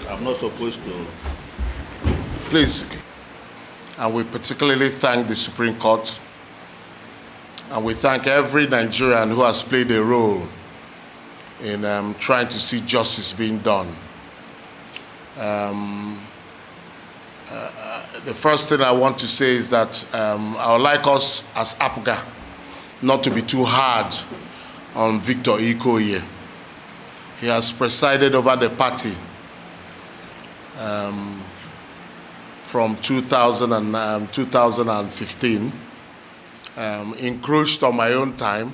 I'm not supposed to. Please. And we particularly thank the Supreme Court, and we thank every Nigerian who has played a role in trying to see justice being done. The first thing I want to say is that I would like us as APGA not to be too hard on Victor Ikoye. He has presided over the party from 2015, encroached on my own time,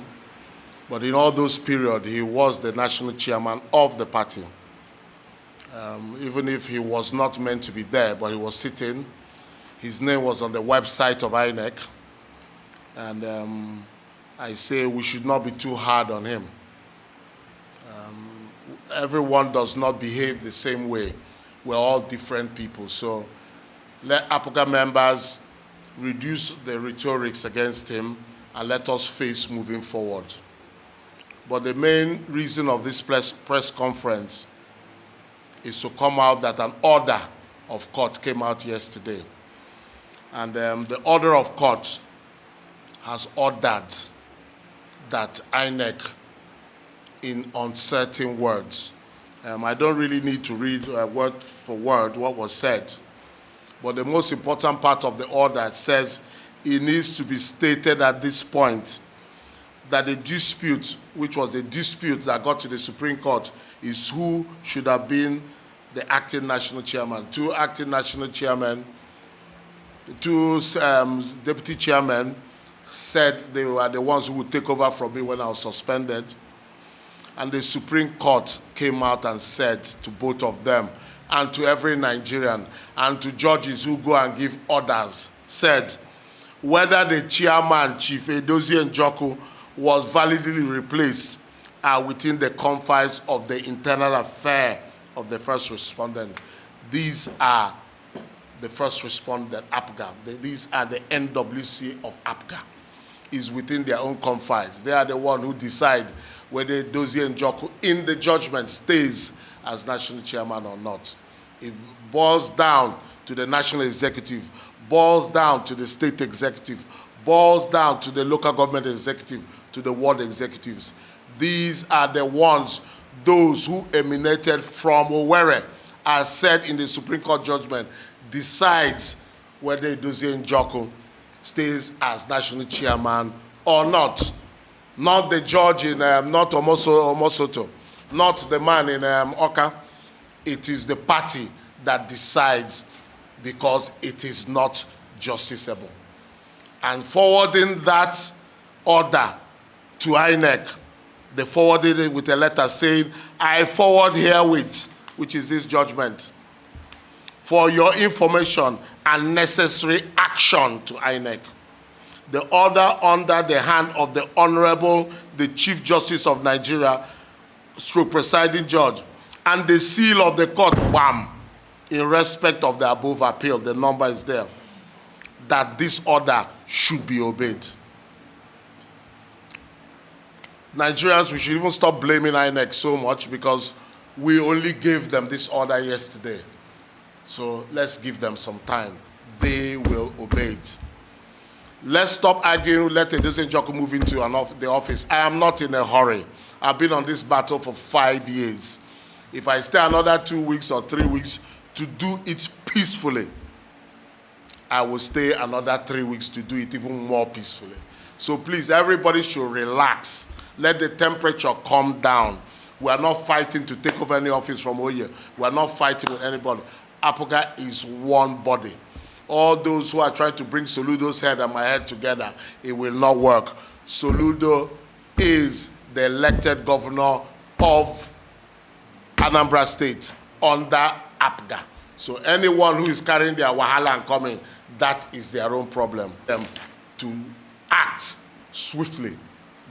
but in all those periods, he was the national chairman of the party. Even if he was not meant to be there, but he was sitting. His name was on the website of INEC, and I say we should not be too hard on him. Everyone does not behave the same way. We're all different people, so let APGA members reduce the rhetorics against him and let us face moving forward. But the main reason of this press conference is to come out that an order of court came out yesterday. And the order of court has ordered that INEC, in uncertain words, I don't really need to read word for word what was said, but the most important part of the order says it needs to be stated at this point that the dispute, which was the dispute that got to the Supreme Court, is who should have been the acting national chairman. Two acting national chairmen, two deputy chairmen said they were the ones who would take over from me when I was suspended. And the Supreme Court came out and said to both of them, and to every Nigerian, and to judges who go and give orders, said whether the chairman, Chief Edozie Njoku, was validly replaced are within the confines of the internal affair of the first respondent. These are the first respondent, APGA. These are the NWC of APGA. Is within their own confines. They are the one who decide whether Edozie Njoku in the judgment stays as national chairman or not. It boils down to the national executive, boils down to the state executive, boils down to the local government executive, to the ward executives. These are the ones, those who emanated from Owerri, as said in the Supreme Court judgment, decides whether Edozie Njoku stays as national chairman or not. Not the judge in, not Omosoto, not the man in Oka. It is the party that decides because it is not justiciable. And forwarding that order to INEC, they forwarded it with a letter saying, I forward herewith, which is this judgment, for your information and necessary action to INEC. The order under the hand of the Honorable, the Chief Justice of Nigeria, stroke presiding judge, and the seal of the court, wham, in respect of the above appeal, the number is there, that this order should be obeyed. Nigerians, we should even stop blaming INEC so much because we only gave them this order yesterday. So let's give them some time. They will obey it. Let's stop arguing, let Edozie Njoku move into the office. I am not in a hurry. I've been on this battle for 5 years. If I stay another 2 weeks or 3 weeks to do it peacefully, I will stay another 3 weeks to do it even more peacefully. So please, everybody should relax. Let the temperature calm down. We are not fighting to take over any office from Oye. We are not fighting with anybody. APGA is one body. All those who are trying to bring Soludo's head and my head together, it will not work. Soludo is the elected governor of Anambra State under APGA. So anyone who is carrying their wahala and coming, that is their own problem. Them to act swiftly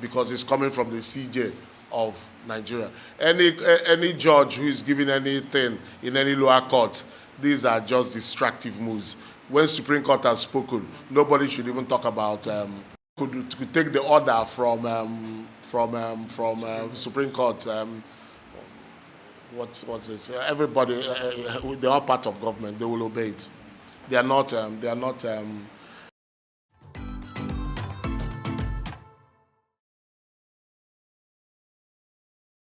because it's coming from the CJ of Nigeria. Any judge who is giving anything in any lower court, these are just distractive moves. When Supreme Court has spoken, nobody should even talk about could take the order from Supreme Court. what's it? Everybody, they are part of government. They will obey it. They are not